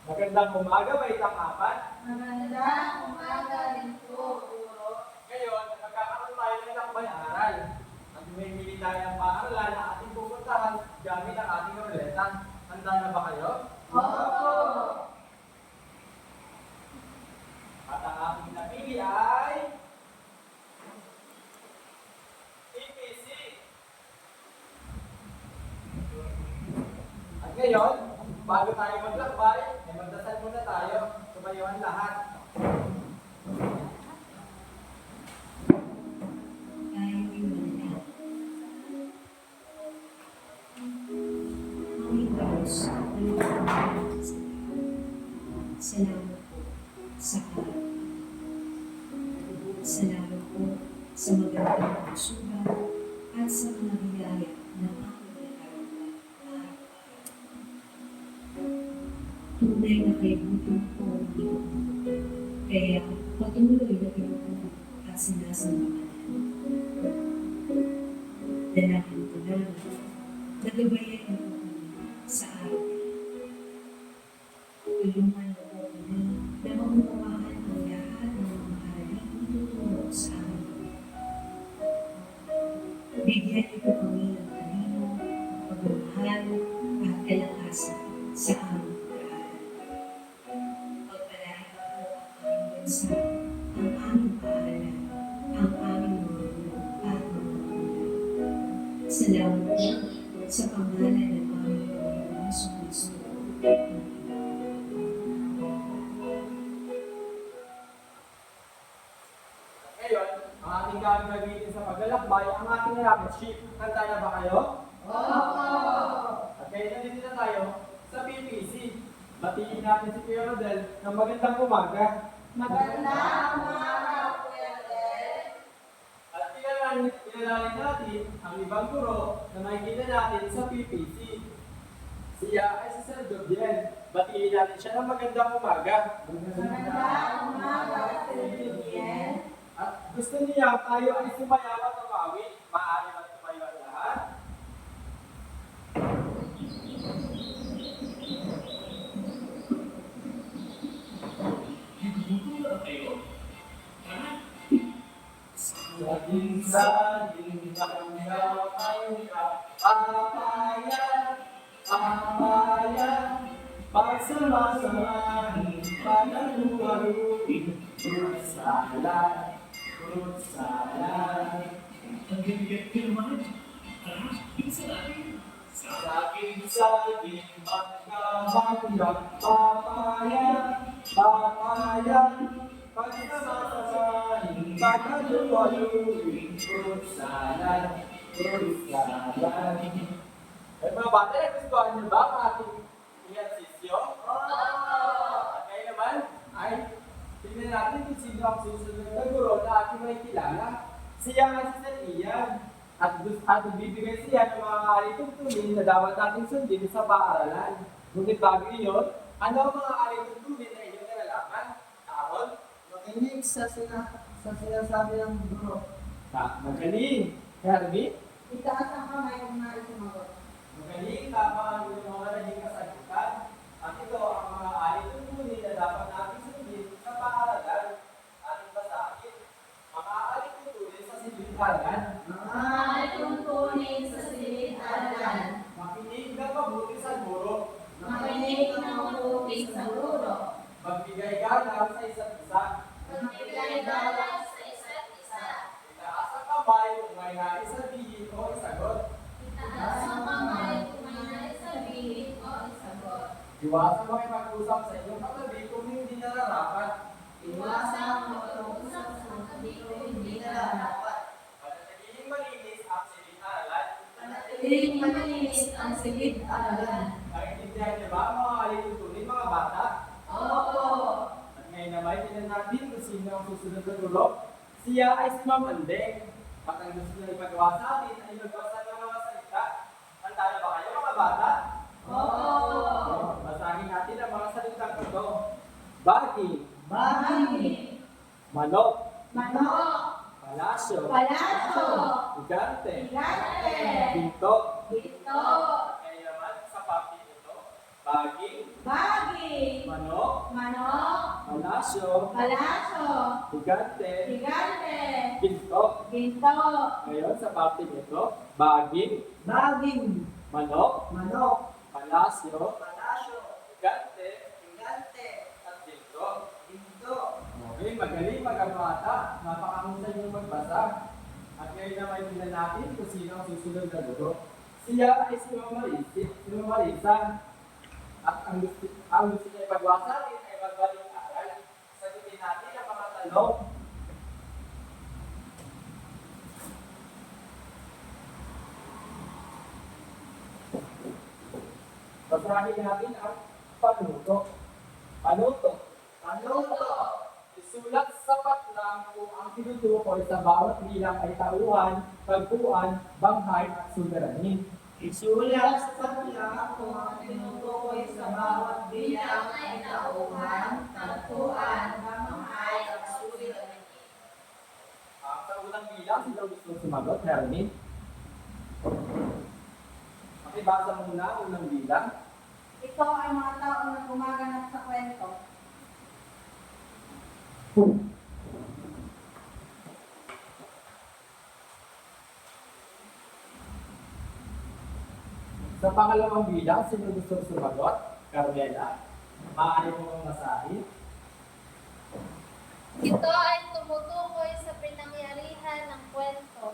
Magandang umaga, may apat. Magandang umaga rin po, Guro. Ngayon, magkakaroon tayo ng lakbay-aral. At may mili tayo ng paaralan na ating pupuntahan gamit ang ating ruleta. Handa na ba kayo? Opo! At ang ating napili ay TPC. At ngayon, bago tayo maglakbay, ay magdasal muna tayo. Sumayuhan lahat. Salamat po sa araw. Salamat po sa magandang pagsugat at sa mga biyaya na aming nararamdaman araw-araw. Tunay na kaibigan po ang Diyos. Kaya patuloy na pinupulong at sinasambahan. Dalangin ko lang na gabayan niyo po kami sa araw. Tulungan mo po kami na maunawaan ang lahat ng mga aring itutulong sa amin. Bigyan niyo po kami ng talino, pagmamahal at kalakasan sa aming pag-aaral. Pagpalain po ang aming bansa, ang aming paaralan, ang aming mga guro at mga tulang. Salamat po sa pangalan ng aming Panginoon Jesucristo. Ngayon, ang ating gagamitin sa paglalakbay, ang ating rocket ship. Handa na ba kayo? Opo! At ngayon nandito na tayo sa PPC. Batiin natin si Kuya Rodel ng magandang umaga. Magandang umaga, Kuya Del. At kilalanin natin ang ibang guro na makikita natin sa PPC. Siya ay si Sir Joviel. Batiin natin siya ng magandang umaga. Magandang umaga, Sir Julian. At gusto niya tayo ay sumayaw at tumawid. Maaari ba tumayo ang lahat? Saging-saging bangga bangga, papayan, papayan, pagsama-samahin, panaluwaluin, fruit salad, fruit salad. Saging-saging bangga bangga, papayan, papayan, pagsama-samahin, panaluwaluin, fruit salad, fruit salad. Ay mga bata, nagustuhan niyo ba ang ating ehersisyo? At ngayon naman ay tingnan natin kung sino ang susunod na guro na ating may kilala. Siya nga si Sir Ian. At bibigay siya ng mga alitungtungin na dapat natin sundin sa paaralan. Ngunit bago iyon, ano ang mga alitungtungin na inyong nalalaman? Aaron? Makinig sa sinasabi ng guro. Magaling. Herbie? Itaas ang kamay kung nais sumagot. Magaling, tama ang inyong mga naging kasagutan. At ito ang mga alitungtunin na dapat natin sundin sa paaralan. Ating basahin. Mga alitungtunin sa silid-aralan. Mga tuntunin sa silid-aralan. Makinig ng mabuti sa guro. Makinig ng mabuti sa guro. Magbigay galang sa isa't isa. Magbigay galang sa isa't isa. Itaas ang kamay kung may nais sabihin o isagot. Itaas ang kamay kung may nais sabihin o isagot. Iwasan makipag-usap sa inyong katabi kung hindi nararapat. Iwasang mag-uusap sa katabi kung hindi nararapat. Panatiling malinis ang silid-aralan. Panatiling malinis ang silid-aralan. Naintindihan niyo ba ang mga alitungtunin mga bata? Opo! At ngayon naman, tingnan natin kung sino ang susunod na guro. Siya ay si Ma'am Andeng. At ang gusto niya ipagawa sa atin ay magbasa ng mga salita. Handa na ba kayo mga bata? Opo! Basahin natin ang mga salitang ito. Bagi, Bahagi! manok, Manok! palasyo, Palasyo! higante, Gigante! pinto. Bito! Kaya naman sa papi ito, baging, Bagi! manok, Manok. Palasyo. Palasyo. Higante. Gigante. Ginto. Ginto. Ngayon sa parte nito, baging, Baging. manok, Manok. palasyo, Palasyo. higante, Gigante. at ginto. Ginto. Okay, magaling mga bata. Napakahusay niyong magbasa. At ngayon naman tingnan natin kung sino ang susunod na guro. Siya ay si Mama Marisa. At ang gusto niya ipagwasakin ay magbaling aral. Sagutin natin ang mga tanong. Basahin natin ang panuto. Panuto. Panuto. Isulat sapat lang kung ang tinutukoy sa bawat bilang ay tauhan, tagpuan, banghay at suliranin. Isulat sa pula kung ang tinutukoy sa bawat bilang ay tauhan, tagpuan, banghay, at suliranin. Sa unang bilang, sino gusto sumagot? Hermin? Pakibasa muna ang unang bilang. Ito ay mga tao na gumaganap sa kwento. Sa pangalawang bilang, sino gusto sumagot? Carmela. Maaari mo kang masahin. Ito ay tumutukoy sa pinangyarihan ng kwento.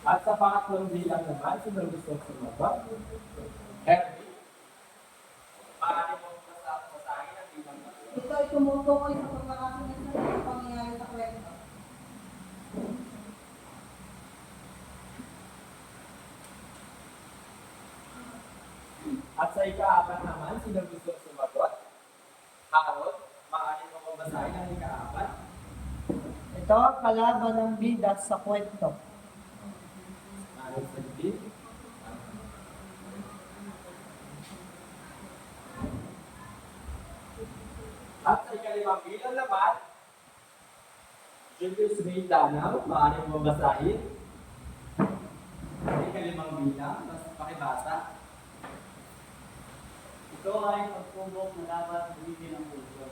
At sa pangatlong bilang naman, sino gusto sumagot? Hermin. Maaari mo kang masahin ang bilang na ito. Ito ay tumutukoy sa pagkakasunod ng pangyayari sa kwento. At sa ikaapat naman, sino gusto sumagot? Harold, maaari mo kang basahin ang ikaapat. Ito ang kalaban ng bida sa kwento. Harold sa libid. At sa ikalimang bilang naman, Julius Ray Danaw, maaari mo basahin. Sa ikalimang bilang, mas pakibasa. Ito ay pagpubok na dapat gawin ng puso.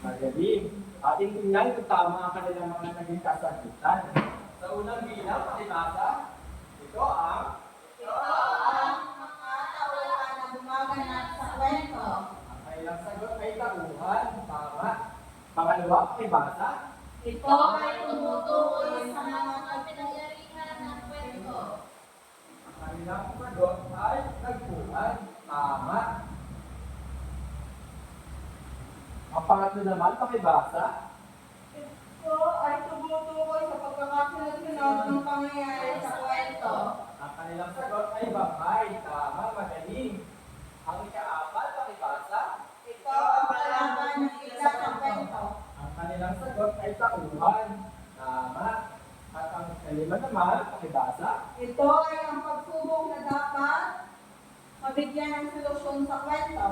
Magaling. Ating tingnan kung tama ang kanilang mga naging kasagutan. Sa unang bilang, pakibasa. Ito ang Ito ang mga tauhan na gumaganap sa kwento. ang kailang sagot ay tauhan. Tama. Pangalawa, pakibasa. Ito ay tumutukoy sa mga Pinangyarihan ng kwento. Ang kanilang sagot ay tagpuan. Tama. Ang pangatlo naman, pakibasa. Ito ay tumutukoy sa pagkakasunod-sunod ng pangyayari sa kwento. Ang kanilang sagot ay banghay. Tama, magaling. Ang ikaapat, pakibasa. Ito ang kalaban ng isa sa kwento. Ang kanilang sagot ay tauhan. Tama. At ang kalima naman, pakibasa. Ito ay ang pagsubok na dapat mabigyan ng solusyon sa kwento.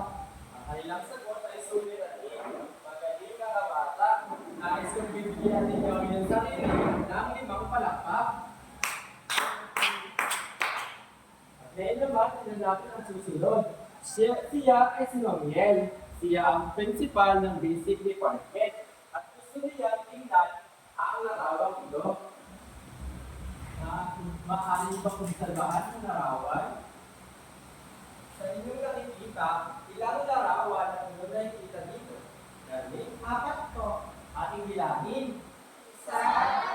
Ang kanilang sagot ay suliranin. Magaling mga bata. Nais kong bibigyan ninyo ang inyong sarili ng 5 palakpak. At ngayon naman, tignan natin ang susunod. Siya ay si Mamiel. Siya ang principal ng basic department. At gusto niya tingnan ang larawang ito. Na maaari ba kung salbahan ng larawan? Sa inyong nakikita, ilang larawan ang inyong nakikita dito? Galing. 4 po. Ating bilangin. Isa,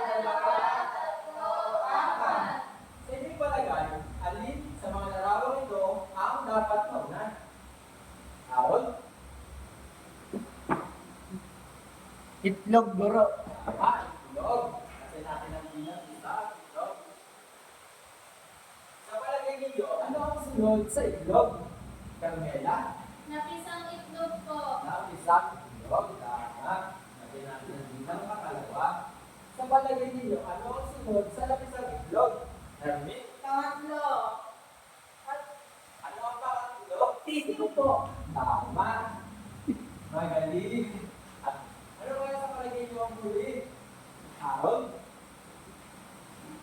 dalawa, tatlo, 4. Sa inyong palagay, alin sa mga larawang ito ang dapat mauna? Harold? Itlog guro. Itlog. Kasi natin ang bilang isa, itlog. Sa palagay ninyo, ano ang sunod sa itlog? Carmela? Napisang itlog po. Na isang itlog. Tama. Natin natin ang bilang pangalawa. Sa palagay ninyo, ano ang sunod sa lapisang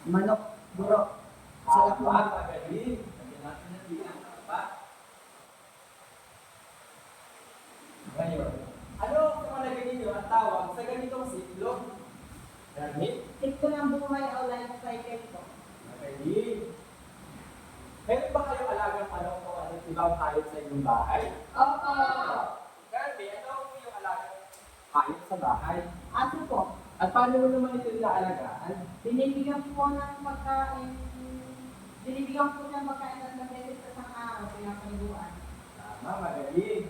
Manok, burok. Tama, Sarap magaling. Lagyan natin ng bilang. Tama. Ngayon, ano ang malagay ninyo ang tawag sa ganitong siklo? Gamit? Ito ng buhay o life cycle ko. Magaling. Meron ba kayong alagang manok o ano ibang hayop sa inyong bahay? Opo. Gabi, ano ang iyong alagang hayop sa bahay? Aso po. At paano mo naman ito inaalagaan? Binibigyan po ng pagkain. Binibigyan po ng pagkain at beses sa isang araw. Pinapaliguan. Tama, magaling.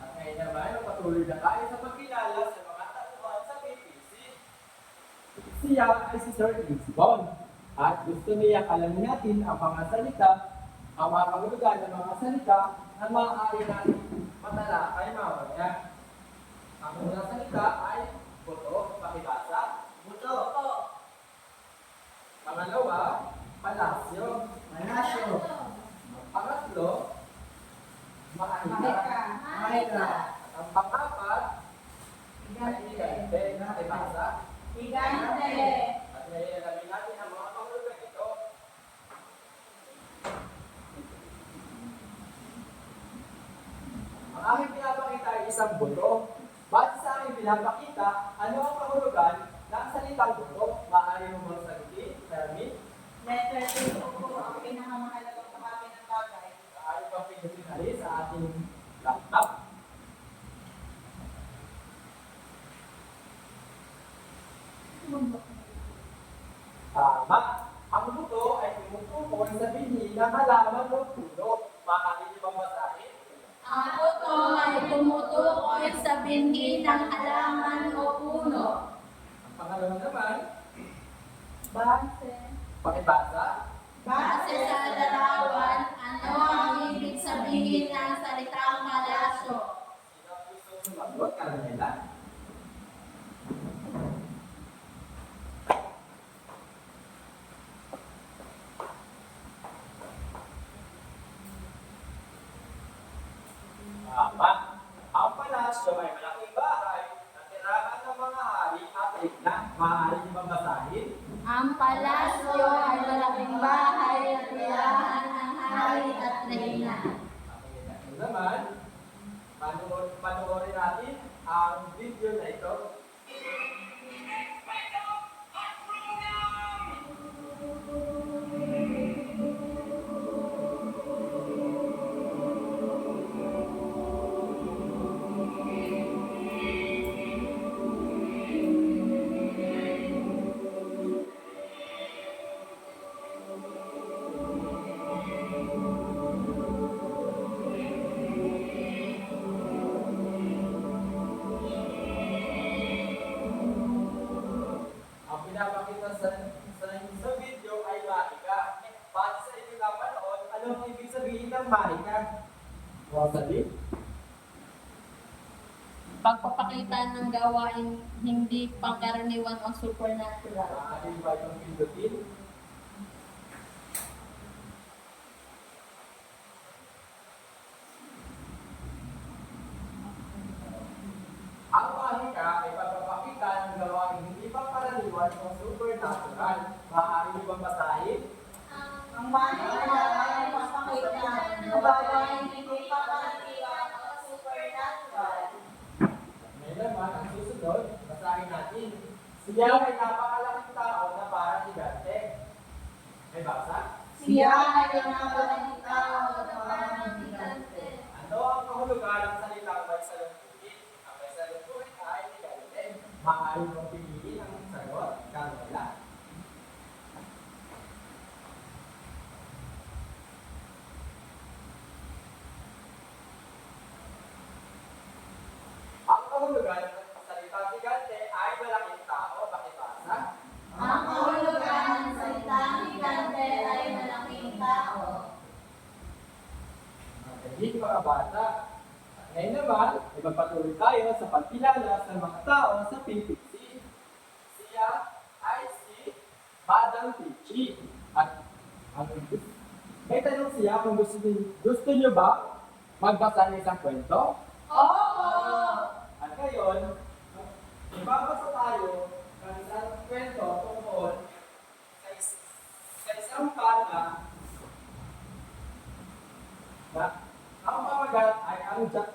At ngayon naman, patuloy na tayo sa pagkilala sa mga tauhan sa PPC. Siya ay si Sir Lisbon. At gusto niya alamin natin ang mga salita, ang mga kahulugan ng mga salita na maaari natin matalakay mamaya. Ang unang salita ay buto, pakibasa. Buto. Pangalawa, palasyo. Manasyo. Pangatlo, mahika. Mahika. Mahika. At ang pang-apat, Higante. higante. Pakibasa. Higante. At ngayon, alamin natin ang mga kahulugan ito. Ang aking pinapakita ay isang buto. Base sa aking pinapakita, ano ang kahulugan ng salitang buto? Maaari mo bang sagutin, Hermit? Letter T po ang pinakamahalagang bahagi ng bagay. Maaari bang pindutin ali sa ating laptop? Tama. Ang buto ay tumutukoy sa binhi ng halaman o puno. Maaari niyo bang basahin? Ang buto ay tumutukoy sa binhi ng halaman o puno. Ang pangalawa naman, Base. pakibasa. Base sa larawan, ano ang ibig sabihin ng salitang palasyo? Sino ang gusto sumagot? Carmela? Tama. Ang palasyo ay malaking bahay na tirahan ng mga hari at reyna. Maaari niyo bang basahin? Ang palasyo ay malaking bahay na tirahan ng hari at reyna. Ito naman, panoorin natin ang video na ito. Ang pinapakita sa video ay mahika. Base sa inyo napanood, ano ang ibig sabihin ng mahika? Rosalie? Pagpapakita ng gawain hindi pangkaraniwan o supernatural. Maaari ba itong pindutin? Ang mahika ay pagpapakita ng gawain hindi pangkaraniwan o supernatural. Maaari niyo bang basahin? Ang mahalaga ay magpapakita ng bagay hindi pangkaraniwan o supernatural. Ngayon naman, ang susunod, basahin natin. Siya ay napakalaking tao na parang higante. May basa? Siya ay pinapalaking tao na parang higante. Ano ang kahulugan ng salitang may salungkutin? Ang may salungkutin ay higante. Maaari mong piliin ang sagot, Carmela. Ang kahulugan ng salitang higante ay malaking tao. Pakibasa. Ang kahulugan ng salitang higante ay malaking tao. Magaling mga bata. At ngayon naman, ay magpatuloy tayo sa pagkilala sa mga tao sa PPC. Siya ay si Madam Pichi. At may tanong siya kung gusto niyo ba magbasa ng isang kwento? Oo! At ngayon, ibabasa tayo ng isang kwento tungkol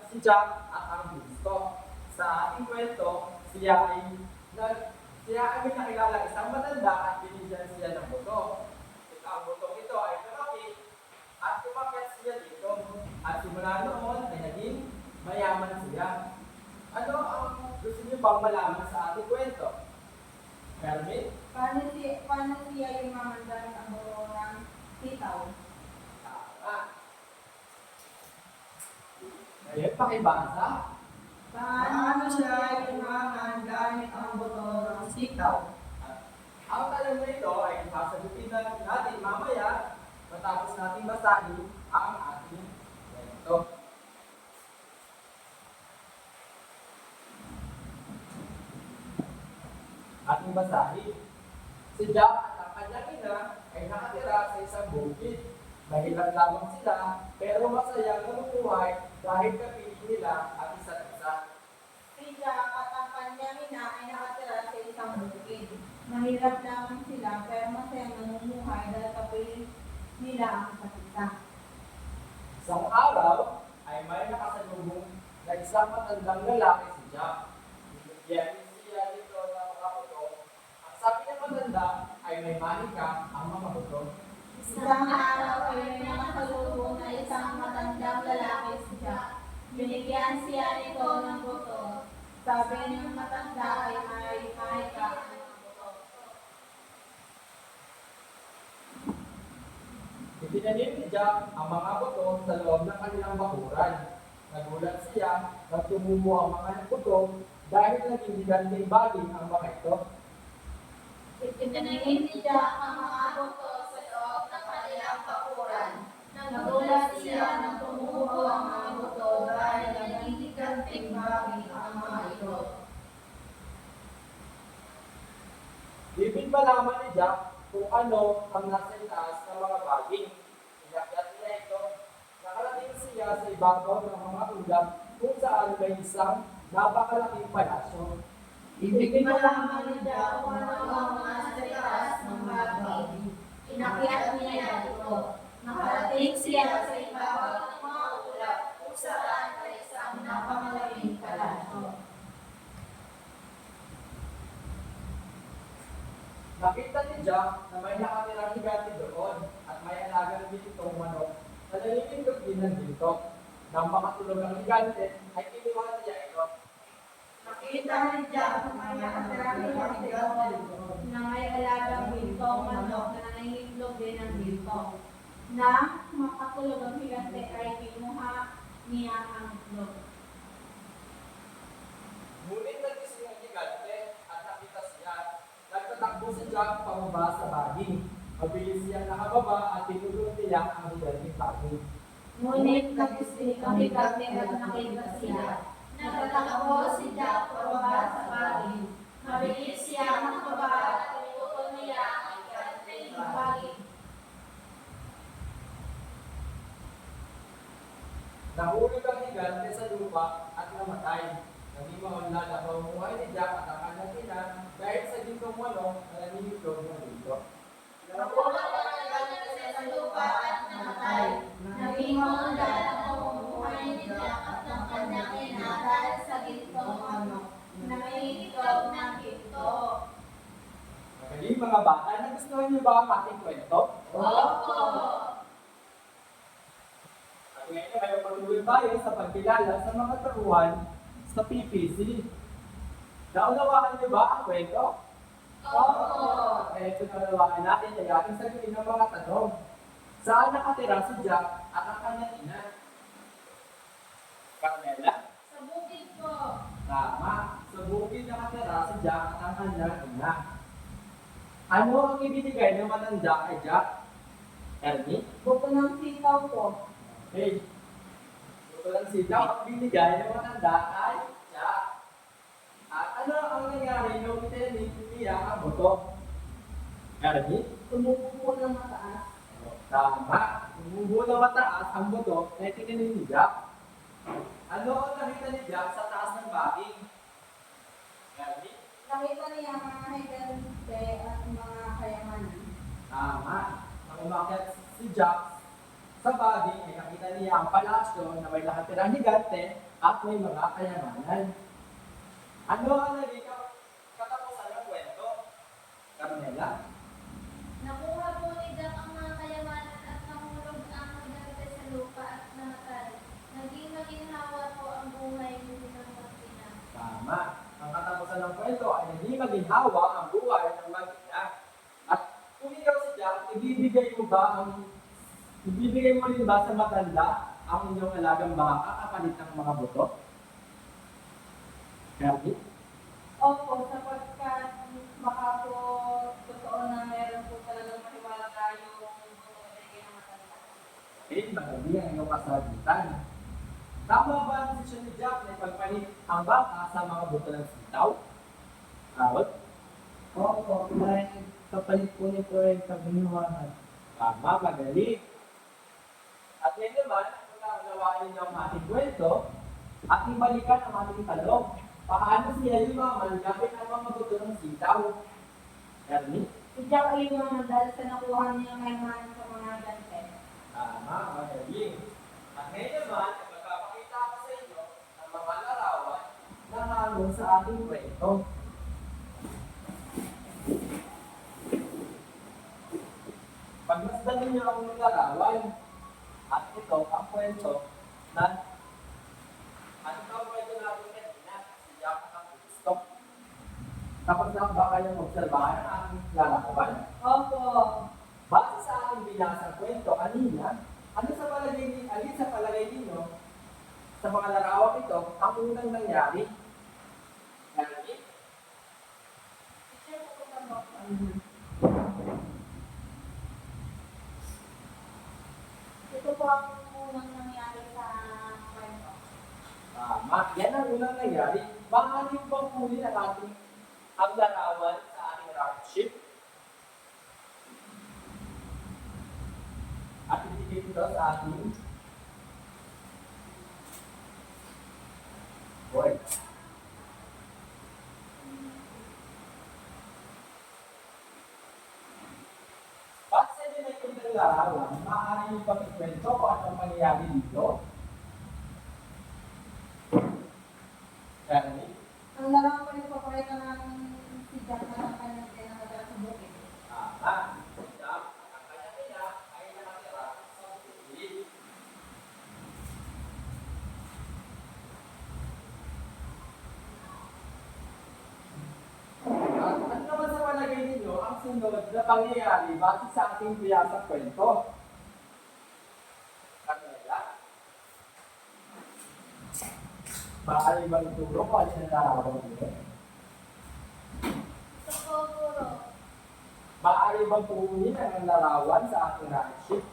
si Jack at ang gusto. Sa ating kwento, siya ay may nakilala isang matanda at binigyan siya ng buto. At ang butong ito ay lumaki at umakyat siya dito. At simula noon ay naging mayaman siya. Ano ang gusto niyo pang malaman sa ating kwento? Carmen? Paano siya yung mamanda ng buto ng sitaw? Tama. Ngayon, pakibasa. Paano siya yumaman gamit ang buto ng sitaw? Ang tanong na ito ay sasagutin na natin mamaya matapos natin basahin ang ating kwento. Ating basahin. Si Jack at ang kanyang ina ay nakatira sa isang bukid. Mahirap lamang sila, pero masayang namumuhay dahil kapiling nila at isa't isa. Si Jack at ang kanyang ina ay nakatira sa isang bukid. Mahirap lamang sila, pero masayang namumuhay dahil kapiling nila ang isa't isa. Isang araw ay may nakasalubong na isang matandang lalaki si Jack. Binigyan siya dito ng mga buto. Ang sabi ng matanda ay may manika ang mga buto. Isang araw ay may nakasalubong na isang matandang lalaki si Jack. Binigyan siya nito ng buto. Sabi ng matanda ay may ka ng buto. Itinanim ni Jack ang mga buto sa loob ng kanilang bakuran. Nagulat siya na tumubo ang mga buto dahil naging giganting baging ang mga ito. Itinanim ni Jack ang mga buto sa loob ng kanilang bakuran. Nagulat siya nang tumubo ang mga buto dahil naging kanting bagay ang mga ito. Ibig malaman ni Jack kung ano ang nasa itaas ng mga baging. Inakyat niya ito. Nakarating siya sa ibabaw ng mga ulap kung saan may isang napakalaking palasyo. Ibig Malaman ni Jack kung ano ang nasa itaas ng bagay. Inakyat niya ito. Nakarating siya sa ibabaw ng mga ulap kung saan may isang napakalaking palasyo. Nakita ni Jack na may nakatirang higante doon at may alagang gintong manok na nalilindog din ng ginto. Nang makatulog ang higante, ay kinuha niya ito. Nakita ni Jack na may nakatirang higante Na may alagang bintong manok na nangihitlog din ng bintong. Na makatulog ang higante ay kinuha niya ang itlog. Ngunit nagising ang higante at nakita siya. Nagtatakbo si Jack pababa sa baging. Mabilis siyang nakababa at tinulong niya ang higanting baging. Ngunit nagising ang higante at nakita siya. Nagtatakbo si Jack pababa sa baging. Mabilis siya nakababa at tinutol niya ang higanteng baging. Nahulog ang higante sa lupa at namatay. Naging maunlad ang pamumuhay ni Jack at ang kanyang ina dahil sa gintong manok na naninitlog ng dito. Nakuha ang higante sa lupa at namatay. Naging maunlad ang pamumuhay ni Jack at ng kanyang ina dahil sa gintong manok na may itlog ng ginto. Magaling mga bata, nagustuhan niyo ba ang ating kwento? Opo! At ngayon ay magpatuloy tayo sa pagkilala sa mga tauhan sa PPC. Naunawaan niyo ba ang kwento? Opo! Ito na nawakan natin ay ating sagutin ng mga tanong. Saan nakatira si Jack at ang kanyang ina? Carmela? Sa bukid po. Tama. Sa bukid nakatira si Jack at ang kanyang ina. Ano ang ibinigay ng matanda kay Jack? Ernie? Buto ng sitaw po. Hey, buto ng sitaw ang binigay ng matanda kay Jack. At ano ang nangyari nung itinanim niya ang buto? Ernie? Tumubo po ng mataas. Tama. Tumubo na mataas ang buto na itinanim ni Jack. Ano ang nakita ni Jack sa taas ng baging? Ernie? Nakita niya ang mga higante at mga kayamanan. Tama. Nang umakyat si Jack Sa body ay nakita niya ang palasyo na may nakatirang higante at may mga kayamanan. Ano ang naging katapusan ng kwento? Carmela? Nakuha po ni Jack ang mga kayamanan at nahulog ang higante sa lupa at namatay. Naging maginhawa po ang buhay ni ng mag-ina. Tama. Ang katapusan ng kwento ay hindi maginhawa ang buhay ng mag-ina. At kung ikaw si Jack, ibibigay mo rin ba sa matanda ang inyong alagang baka kapalit ng mga buto? Grabe. Opo, sapagkat baka po totoo na meron po talagang maniwala tayo kung tumutay ng matanda. Eh, magaling ang iyong kasagutan. Tama ba ang desisyon ni Jack na ipagpalit ang baka sa mga buto ng sitaw? Carol? Opo, dahil kapalit po nito ay kabiniwangan. Tama, magaling. At ngayon naman, kung nagawain ninyo ang ating kwento, ating balikan ang ating tanong. Paano siya yumaman gamit ang mga buto ng sitaw? Ernie? Si Jack ay naman dahil sa nakuha niya kayamanan sa mga gante. Tama, magaling. At ngayon naman, magpapakita ko sa inyo ang mga larawan na hangon sa ating kwento. Pagmasdan ninyo ang larawan, at ito ang kwento na ano ba ang kwento natin kanina? Si Jack ang gusto. Tapos na ba kayong obserbahan ang ating larawan? Opo. Base sa ating binasang kwento kanina, alin sa palagay ninyo sa mga larawang ito ang unang nangyari? Nangyari? Teacher, pupunta mo ako. Ito po ang unang nangyari sa kwento. Tama. Yan ang unang nangyari. Maaaring bang huli ang ating ang larawan sa ating rocket ship? At itigit ito sa ating boy. Pag sa inyo na itong larawan, maaari yung pag-ikwento kung anong mangyayari dito. Kaya Ang larawan ko rin papakita ng si Jack na kanyang pinakadala sa bukid. tama. Jack, ang kanyang ina ay nakatira sa bukid. At ano naman sa palagay ninyo ang sunod na pangyayari base sa ating biyasang kwento? Carmela? Maaari ba ituro kung ano yung nararamdaman nyo? Ito po, puro. Maaari bang puhunin ang larawan sa ating rocket ship?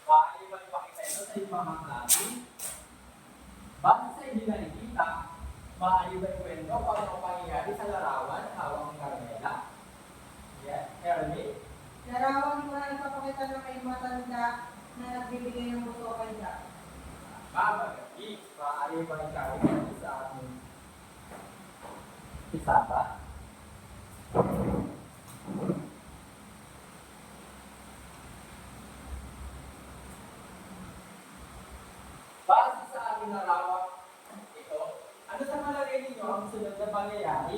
Maaari bang ipakita ito sa ibang mga klase? Base sa hindi nakikita, maaari ba ikwento kung ano ang pangyayari sa larawan hawak ni Carmela? Yes, Ernie? Larawan ko na ipapakita ng may matanda na nagbibigay ng buto kay Jack. Mamagagi, maaari bang ikarito sa ating isapa? Base sa ating larawan ito, ano sa palagay ninyo ang sunod na pangyayari?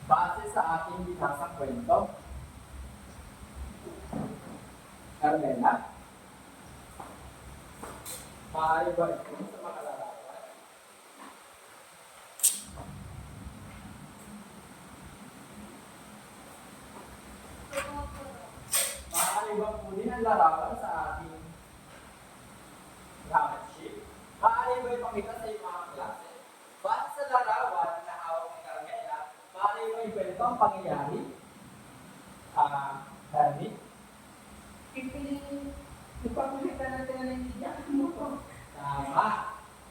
Base sa ating binasang kwento? Carmela? Maaari ba ito sa mga larawan? Ito po, puro. Maaari ba kunin ang larawan sa ating rocket ship? Maaari ba ipakita sa iyong mga klase? Base sa larawan na hawak ni Carmela, maaari ba ikwento ang pangyayari? Danny? Pipiling ipapakita natin na hindi Jack mo po. Tama.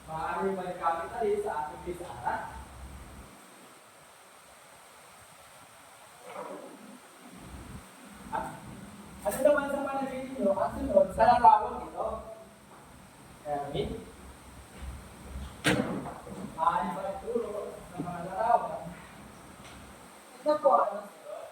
Maaari ba ikamit na rin sa ating pisara? At ano naman sa palagay ninyo ang sunod sa larawan ito? Erwin? Maaari ba ituro sa mga larawan? Ito po. Ano sunod?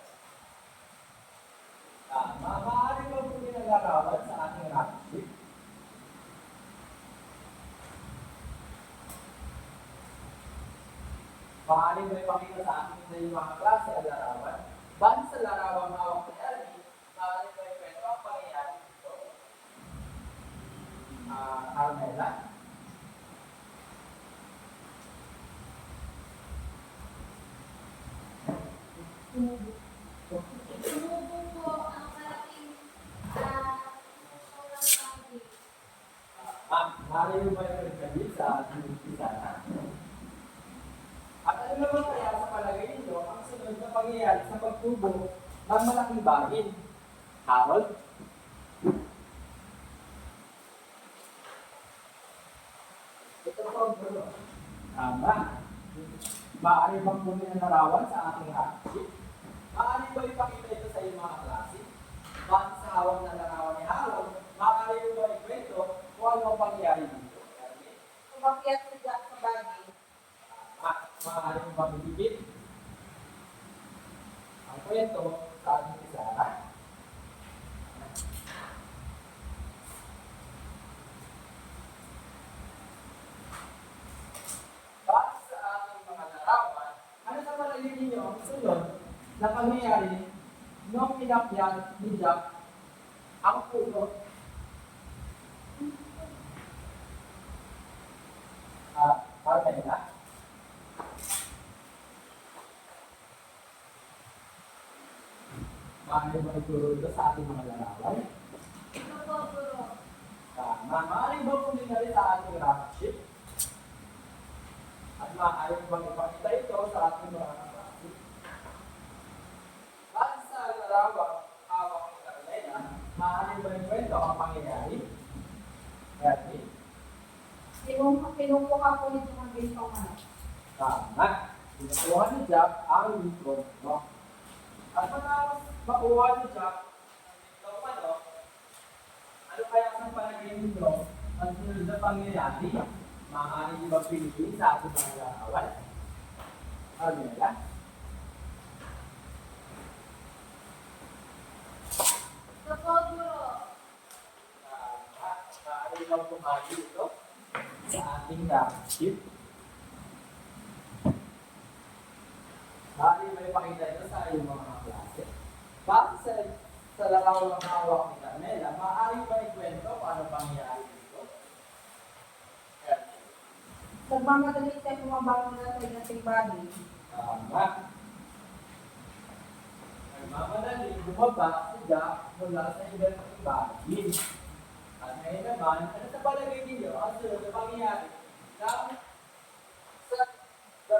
Maaari ba ipakita sa akin sa iyong mga klase at larawan? Base sa larawang hawak ni Ellie, maaari ba ikwento ang pangyayari dito? Carmela? Sumubong po ang malaking puso ng bagay. Maaari ba ikwento sa ating umpisa? At ano naman kaya sa palagay ninyo ang sunod na pangyayari sa pagtubo ng malaking bagin? Harold? Ito po ang gulo. Tama. Maaari bang kunin ang larawan sa ating hardship? Maaari ba ipakita ito sa iyong mga klase? Base sa hawak na larawan ni Harold, maaari ba ikwento kung ano ang pangyayari dito? Umakyat si Jack sa bagay. Maaari mo bang ibigit ang kwento sa ating isa? Base sa ating mga larawan, ano sa palagay ninyo ang sunod na pangyayari nung pinakyat ni Jack ang puno? Carmela? Maaari ba ituro ito sa ating mga larawan? Ito po, guro. Tama. Maaari ba kunin na rin sa ating rocket ship? At maaari bang ipakita ito sa ating mga klase? Base sa larawang hawak ni Carmela, maaari ba ikwento ang pangyayari? Ready? Kinukuha po nito ng bintong ano. Tama. Kinukuha ni Jack ang likod mo. At matapos makuha ni Jack ang likod mo, ano kaya sa palagay ninyo ang sunod na pangyayari? Maaari niyo ba piliin sa ating mga larawan? Carmela? Ito po, guro. Maaari bang tumagi ito sa ating rocket ship? Maaari ba ipakita ito sa iyong mga klase? Base sa larawan ng hawak ni Carmela, maaari ba ikwento kung ano pangyayari dito? Nagmamadali siya bumabangon na sa dating bagay. Tama. Nagmamadali, bumaba si Jack mula sa ibang bagay. At ngayon naman, ano sa palagay ninyo ang sunod na pangyayari sa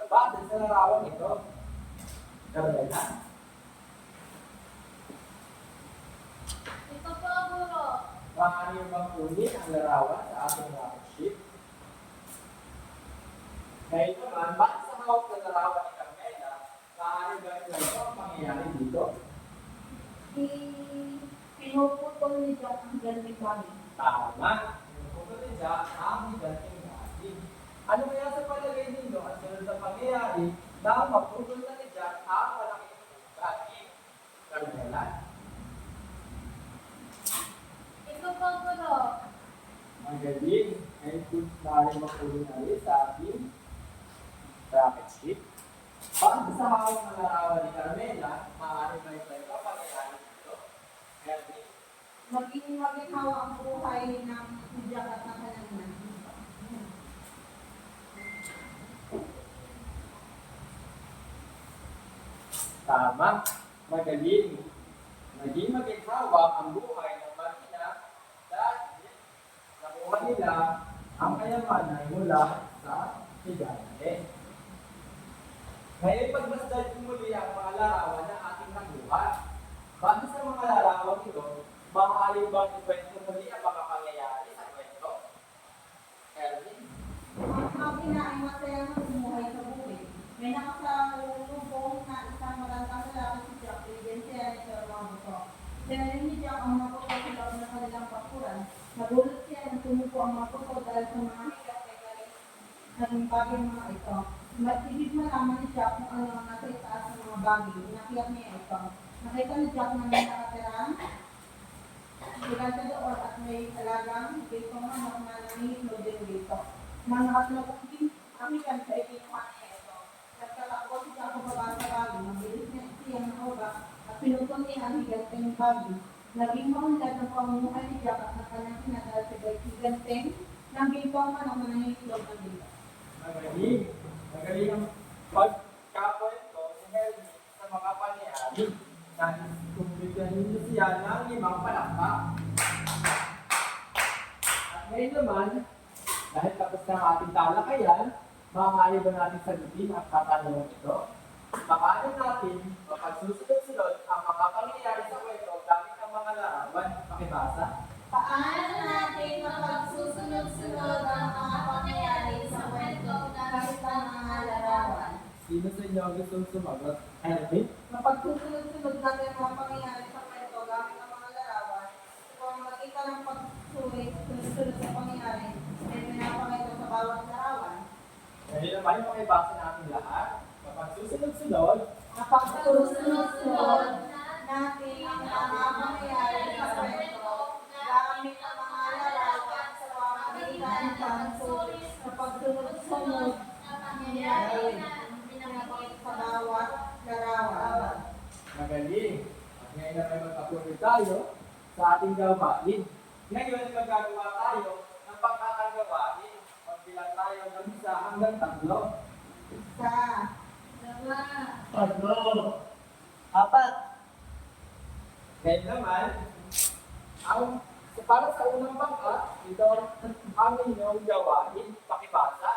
base sa larawan ito? Carmela? Ito po, guro. Maaari bang kunin ang larawan sa ating rocket ship? Ngayon naman, base sa hawak na larawan ni Carmela, maaari ba ito ang pangyayari dito? Pinuputol ni Jack ang dating bagay. Tama. Pinuputo ni Jack ang higanting bagay. Ano kaya sa palagay ninyo ang sunod na pangyayari na maputol na ni Jack ang malaking bagay? Carmela? Ito po, guro. Magaling. Ngayon kung maaari mapulo na rin sa ating rocket ship. Base sa hawak na larawan ni Carmela, maaari ba ito ang pangyayari dito? Ernie? Maging hawa ang buhay ng Jack at ng kanyang ina. Tama. Magaling. Naging maginhawa ang buhay ng Marina dahil nakuha nila ang kayamanan mula sa higante. Ngayon, pagmasdan ko muli ang mga larawan na ating nakuha. Base sa mga larawan ito, maaari bang ikwento muli ang mga pangyayari sa kwento? Erwin? Ang ina ay masaya na bumuhay sa buhay. May nakasalubong na isang magandang lalaki si Jack, ebidensya ni Sir Mabuto. Dahil ni Jack ang maputo sa loob ng kanilang pakuran. Nagulat siya na tumupo ang maputo dahil sa mga higat kay galing naging bagay mga ito. Matibig malaman ni Jack kung ano ang nasa itaas ng mga bagay. Inakiyak niya ito. Nakita ni Jack na may nakatirang higante doon at may alagang bitong manok na nangihitlog din dito. Nang nakatlog ang higante ay kinuha niya ito. Nagtatakbo ni Amigat and Bobby. Naging maunlad ng pamumuhay ni Jack at ng kanyang kinakal si Giganteng nang bimpang manong manahihilog ng dila. Magaling. Magaling ang pagkakwento ni Helmi sa mga pangyayari. Nais kumbigyan ninyo siya ng 5 palakpak. At ngayon naman, dahil tapos na ang ating talakayan, maaari ba natin sagutin ang katanungan ito? Paano natin mapagsusunod-sunod ang mga pangyayari sa kwento gamit ang mga larawan? Pakibasa. Paano natin mapagsusunod-sunod ang mga pangyayari sa kwento gamit ang mga larawan? Sino sa inyo ang gustong sumagot? Helmi? Mapagsusunod-sunod natin ang mga pangyayari sa kwento gamit ang mga larawan. Kung makita ng pagsulit, sunod sa pangyayari, ay pinapakita sa bawat larawan. Ngayon naman yung pakibasa natin lahat. Mapagsusunod-sunod, Mapagsusunod natin ang mga pangyayari sa kwento gamit ang mga larawan sa pamamagitan ng pagsulit sa pagsunod-sunod na pangyayari na pinapakita sa bawat larawan. magaling. At ngayon naman magpapuri tayo sa ating gawain. Ngayon, magagawa tayo ng pagkakagawain. Magbilang tayo ng 1 hanggang 3. Isa, dalawa, 4. Ngayon naman, para sa unang bangka, ito ang inyong gawain. Pakibasa.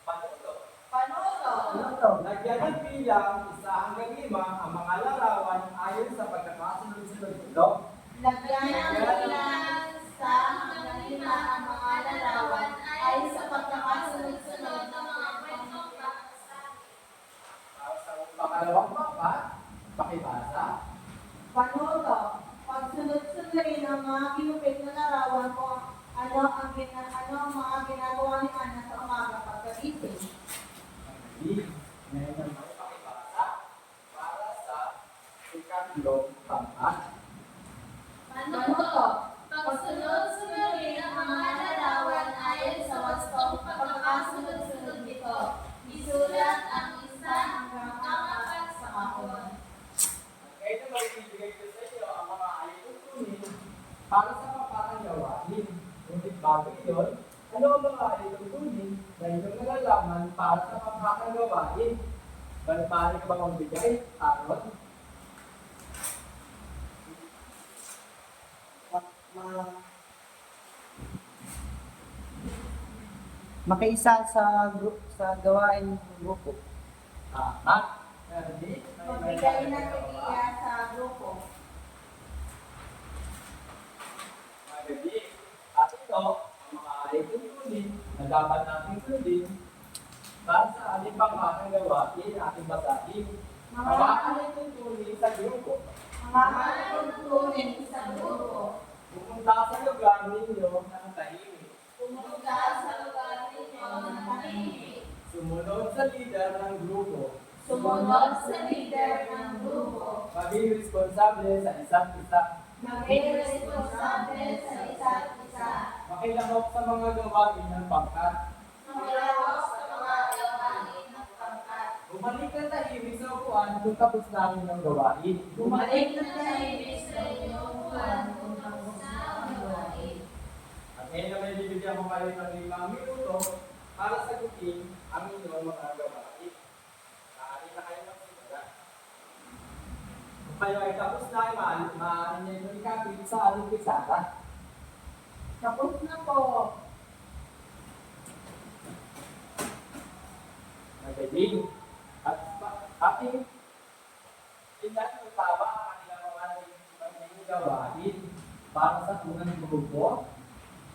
Panuto. panuto. Lagyan ng bilang 1 hanggang 5 ang mga larawan ayon sa pagkakasunod-sunod nito. Lagyan ng bilang sa hanggang 5 ang mga larawan ay sa pagkakasunod-sunod ng mga kwentong babasahin. Sa pangalawang bangka, pakibasa. Panuto. Pagsunod-sunodin ang mga kinupit na larawan kung ano ang mga ginagawa ni Ana sa umaga pagkagising. Ngayon naman pakibasa para sa ikatlong bangka. panuto. Pagsunod-sunodin ang mga larawan ayon sa wastong pagkakasunod-sunod nito. Isulat ang 1 hanggang 4 sa kahon. Ngayon naman ibibigay ko sa inyo ang mga alitutunin para sa papatang gawain. Ngunit bago iyon, ano ang mga alitutunin na inyong nalalaman para sa papatang gawain? Maaari ka ba magbigay, Aaron? Makiisa sa gawain ng grupo. Tama. Hindi. Magbigay ng ideya sa grupo. Magaling. At ito, ang mga alitutunin na dapat natin sundin para sa ating pangkakang gawain ating basahin. Mga alitutunin sa grupo. Mga tuntunin sa grupo. Pumunta sa lugar ninyo ng tahimik. Pumunta sa lugar ninyo ng tahimik. Sumunod sa leader ng grupo. Sumunod sa leader ng grupo. Maging responsable sa isa't isa. Maging responsable sa isa't isa. Makilahok sa mga gawain ng pangkat. Makilahok sa mga gawain ng pangkat. Bumalik na tahimik sa upuan kung tapos namin ng gawain. Bumalik na tahimik sa inyong upuan kung tapos na ang gawain. At ngayon naman bibigyan ko kayo ng 5 minuto para sagutin ang inyong mga gawain. Maaari na kayo magsimula. Kung kayo ay tapos na, maaari niyo ito ikapit sa ating pisara. Tapos na po. Magaling. At ating tingnan kung tama ang kanilang mga gawain para sa unang grupo,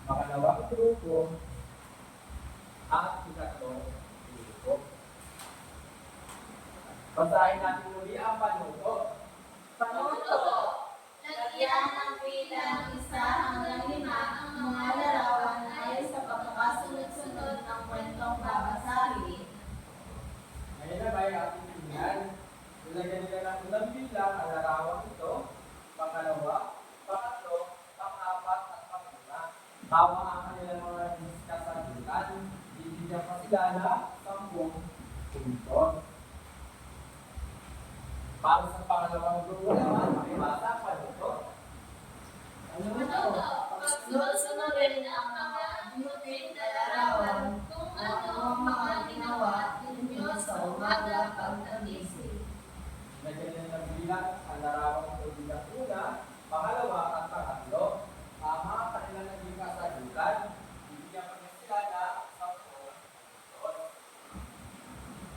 makalawang grupo, at ikatlong grupo. Basahin natin muli ang panuto. Panuto. Lagyan ng bilang 1 hanggang 5 ang mga larawan ayon sa pagkakasunod-sunod ng kwentong babasahin. Ngayon na ba yung ating tingnan? Ilagyan nila ng unang bilang ang larawang ito, pangalawa, pangatlo, pang-4 at pang-5. Tama ang kanilang mga kasagutan. Bibigyan pa sila na 10 puntos. Para sa pangalawang grupo naman, pakibasa pa nito. Ano to? Pagsunod-sunodin ang mga buting na larawan kung ano ang mga ginawa ninyo sa umaga pagkagising. Nagyan ng bilang ang larawang ito bilang una, pangalawa at pangatlo. Mga kanilang naging kasagutan, bibigyan pa sila na 10.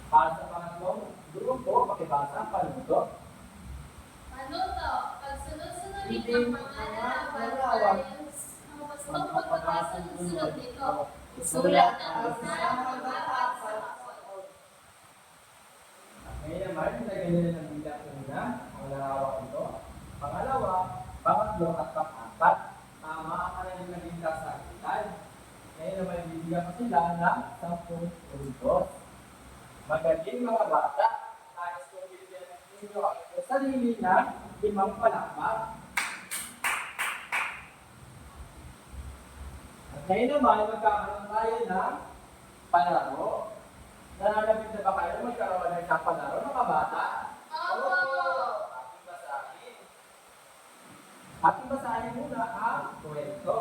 Para sa pangatlong grupo, pakibasa pa nito. Ano to? Pagsunod-sunodin ang mga larawan ayon sa pagkakasunod nito. Isulat ang isang at sa akon. Ngayon naman, lagyan nila ng bilang una, ang larawang ito. Pangalawa, pangatlo at pang-apat, mga kanilang naging kasagutan. Ngayon naman, bibigyan pa sila ng 10 puntos. Magaling mga bata, nais kong bibigyan ninyo ang inyong sarili na 5 palakpak. At ngayon naman, magkakaroon tayo ng palaro. Nananabig na ba kayo magkaroon ng isang palaro mga bata? Opo! Ating basahin. Ating basahin muna ang kwento.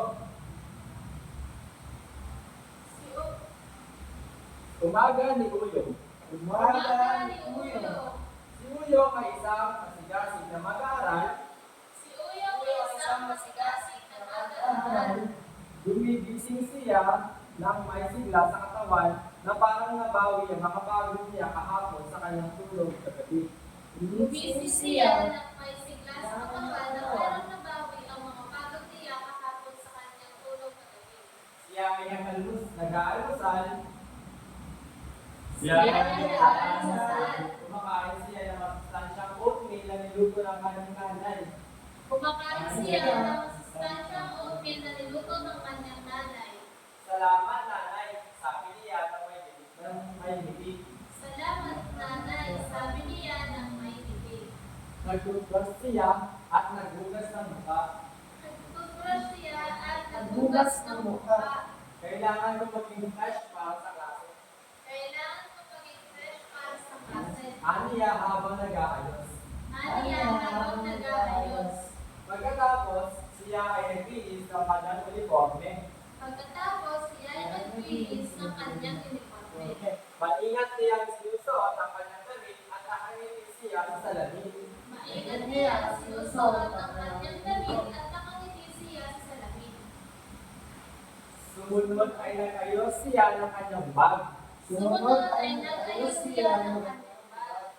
Umaga ni Uyong. Umaga ni Uyo. Si Uyong ay isang masigasig na mag-aaral. Si Uyo ay isang masigasig na mag-aaral. Gumigising siya ng may sigla sa katawan na parang nabawi ang makapagod niya kahapon sa kanyang tulog sa gabi. Gumising siya ng may sigla sa katawan na parang nabawi ang mga pagod niya kahapon sa kanyang tulog na gabi. Siya ay nag-aalusal. Siya ay nag-aalusal. Kumakain siya ng masustansyang oatmeal na niluto ng kanyang nanay. Kumakain siya ng masustansyang oatmeal na niluto ng kanyang nanay. Salamat nanay, sabi niya ng may bibig. Salamat nanay, sabi niya ng may bibig. Nagtutbrush siya at naghugas ng mukha. Nagtutbrush siya at naghugas ng mukha. Kailangan ko maging fresh para sa klase. Kailangan ko maging fresh para sa klase. Aniya habang nag-aayos. Aniya habang nag-aayos. Pagkatapos, siya ay nagbihis ng kanyang uniforme. Pagkatapos, siya ay nagbihis ng kanyang uniforme. Maingat niyang sinusuot ang kanyang damit at nakangiti siya sa salamin. Maingat niya sinusuot ang kanyang damit at nakangiti siya sa salamin. Sumunod ay nag-ayos siya ng kanyang bag. Sumunod ay nag-ayos siya ng kanyang bag.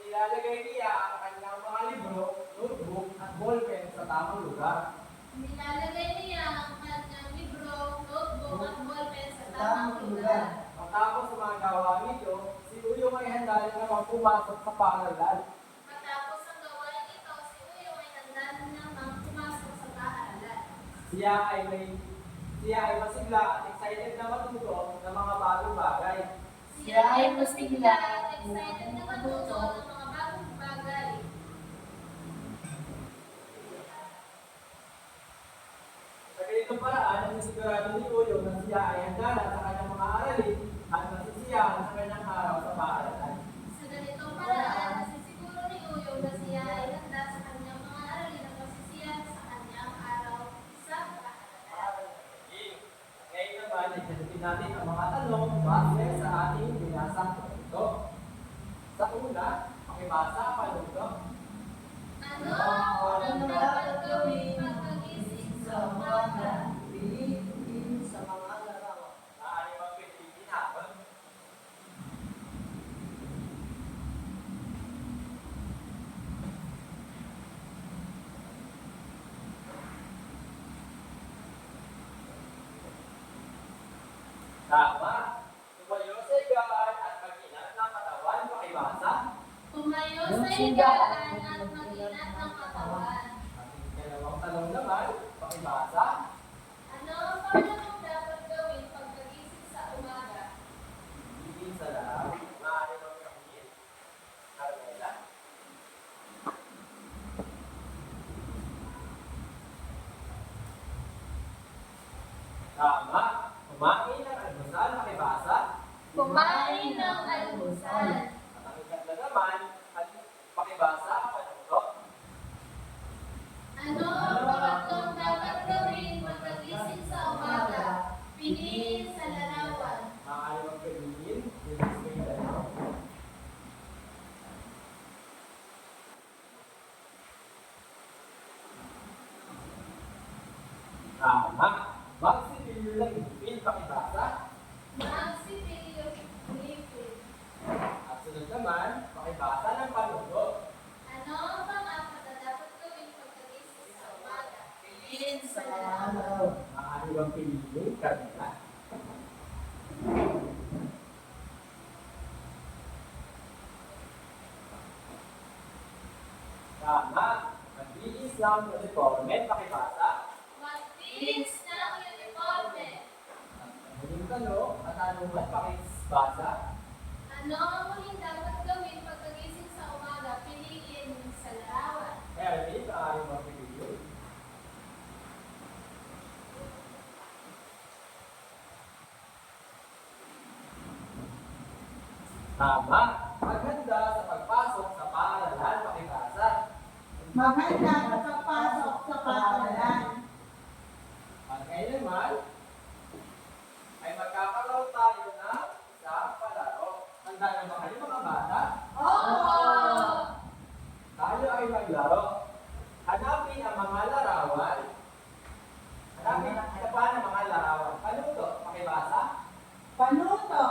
Nilalagay niya ang kanyang mga libro, notebook at ballpen sa tamang lugar. Nilalagay niya ang kanyang libro, notebook at ballpen sa tamang lugar. Matapos sa mga gawain ito, si Uyong ay handa na naman pumasok sa paaralan. Matapos ang gawain ito, si Uyo ay handa na namang pumasok sa paaralan. Siya ay masigla at excited na matuto ng mga bagong bagay. Siya ay masigla at excited na matuto ng mga bagong bagay. Sa ganitong paraan, nasisigurado ni Uyong na siya ay handa na sa kanyang mga aralin at masisiyahan sa kanyang araw sa paaralan. Sa ganitong paraan, nasisiguro ni Uyo na siya ay handa sa kanyang mga aralin at masisiyahan sa kanyang araw sa paaralan. Ngayon naman, itanong natin ang mga tanong base sa ating binasang kwento. Sa una, pakibasa ang palugdo. Ano ang unang dapat gawin pagkagising sa umaga? Piliin sa mga larawan. Maaari magpilitin habang tama. Tumayo sa higaan at mag-inat ng katawan, pakibasa. Tumayo sa higaan at mag-inat ng katawan. Ating dalawang tanong naman, pakibasa. Ano ang pangalawang dapat gawin pagkagising sa umaga? Bigin sa lahat, maaari magkamit. Carmela. Tama. Kumain ng almusal, pakibasa. Kumain ng almusal. At ang ikatlo naman, at pakibasa Tama. Magsipilyo lang ipin, pakibasa. Magsipilyo ngipin. At sunod naman, pakibasa ng panuno. Ano bang ang dapat gawin pagkagising sa umaga? Piliin sa araw. Maaari bang piliin kanila? Tama. Magbihis ng uniforme, pakibasa. Magbihis ng uniforme. Muling tanong, katanungan, pakibasa. Ano ang muling dapat gawin pagkagising sa umaga? Piliin sa larawan. Erwin, maaari bang piliin? Tama. Maghanda sa pagpasok sa paaralan, pakibasa. Maganda sa pagpasok sa paaralan. At ngayon naman, ay magkakaroon tayo ng isang palaro. Handa na ba kayo mga bata? Oo! Tayo ay maglaro. Hanapin ang mga larawan. Hanapin ang mga larawan. Panuto, pakibasa. Panuto,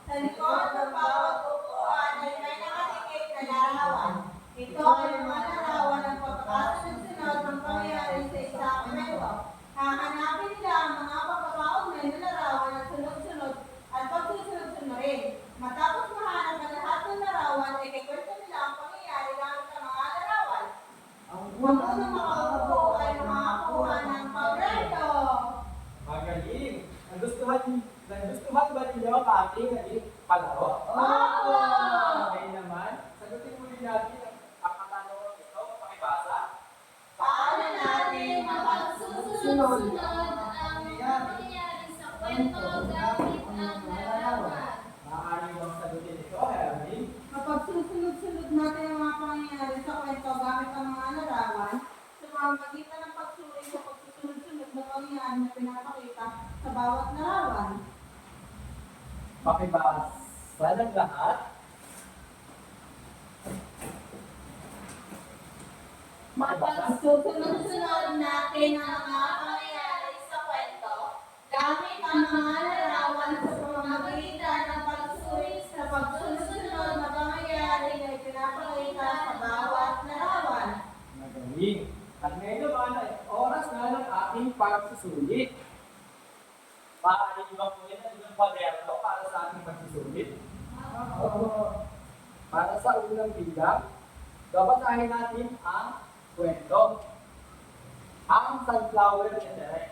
sa likod ng bawat upuan ay may nakatikip na larawan. Ito ay mga larawan ng pagkakasunod-sunod ng pangyayari sa isang kwento. Hahanapin nila ang mga pagkakaugnay na larawan at sunod-sunod at pagsusunod-sunod rin. Matapos mahanap ang lahat ng larawan, ay kikwento nila ang pangyayari gamit ang mga larawan. Ang unang makaupo ay makakuha ng pagreto. Magaling. Nagustuhan ba ninyo ang ating naging palaro? Opo! Ngayon naman, sagutin muli natin ang katanungan ito. Pakibasa. Paano natin Mapagsusunod-sunod ang pangyayari sa kwento gamit ang larawan. Maaari bang sagutin ito, Hermie? Kapag susunod-sunod natin ang mga pangyayari sa kwento gamit ang mga larawan, sa pamamagitan ng pagsuri sa pagsusunod-sunod na pangyayari na pinapakita sa bawat larawan, Pakibasa ng lahat. mapagsusunod natin ang mga pangyayari sa kwento gamit ang mga larawan sa pamamagitan ng pagsuri sa pagsusunod na pangyayari na pinapakita sa bawat larawan. Magaling. At ngayon naman ay oras na ng ating pagsusulit. Maaari ba po yan ang kwaderno para sa ating pagsusulit? Para sa unang bilang, babasahin natin ang kwento. Ang sunflower ni Tere.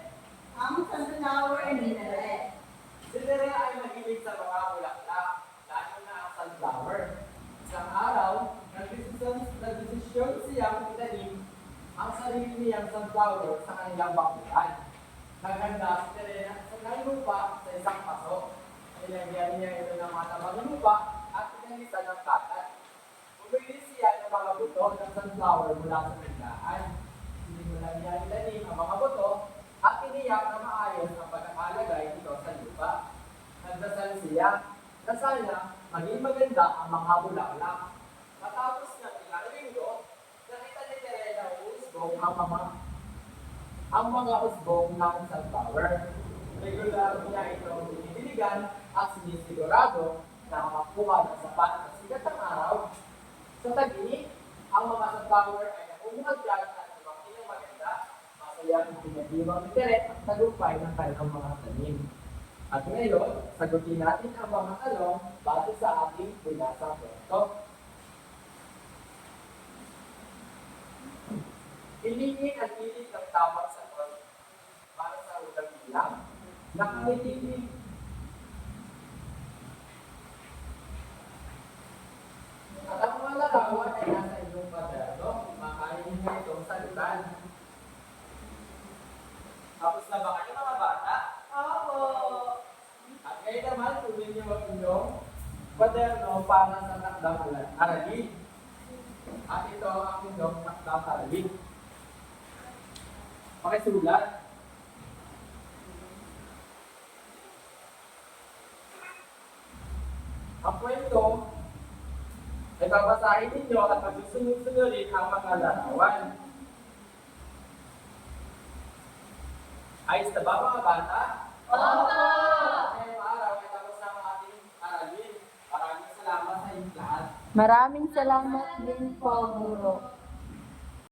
Ang sunflower ni Tere. Si Tere ay mahilig sa mga bulaklak, lalo na ang sunflower. Isang araw, nagdesisyon siyang itanim ang sarili niyang sunflower sa kanilang bakuran. Naganda si Tere sa kanyang lupa sa isang paso. Nilagyan niya ito ng matabang lupa at pinalisan ng katat. Bumili siya ng mga buto ng sunflower mula sa tindahan. Sinimulan niya itanim ang mga buto at tiniyak na maayos ang pagkakalagay nito sa lupa. Nagdasal siya na sana maging maganda ang mga bulaklak. Matapos ng ilang linggo, nakita ni Tere na uusbong ang mga usbong ng sunflower. Regular niya itong dinidiligan at sinisigurado na makakuha ng sapat na sikat ng araw. Sa tabi, ang mga sunflower ay namumuhagyan at lumaki ng maganda. Masayang pinag-iwang ni Tere at tagumpay ng kanilang mga tanim. At ngayon, sagutin natin ang mga tanong base sa ating binasa kwento. Piliin ang pilit ng tamang sagot para sa unang bilang. Nakangititig. At ang mga larawan ay nasa inyong kwaderno. Makainin niyo itong salutan. Tapos na ba kayo mga bata? Opo. At ngayon naman, tuloy niyo ang inyong kwaderno para sa takdang aralin. At ito ang inyong takdang aralin. Pakisulat. Ang kwento ay babasahin ninyo at pagsusunod-sunodin ang mga larawan. Ayos na ba mga bata? Opo! Ngayong araw ay tapos na ang ating aralin. Maraming salamat sa inyong lahat. Maraming salamat din po, Guro.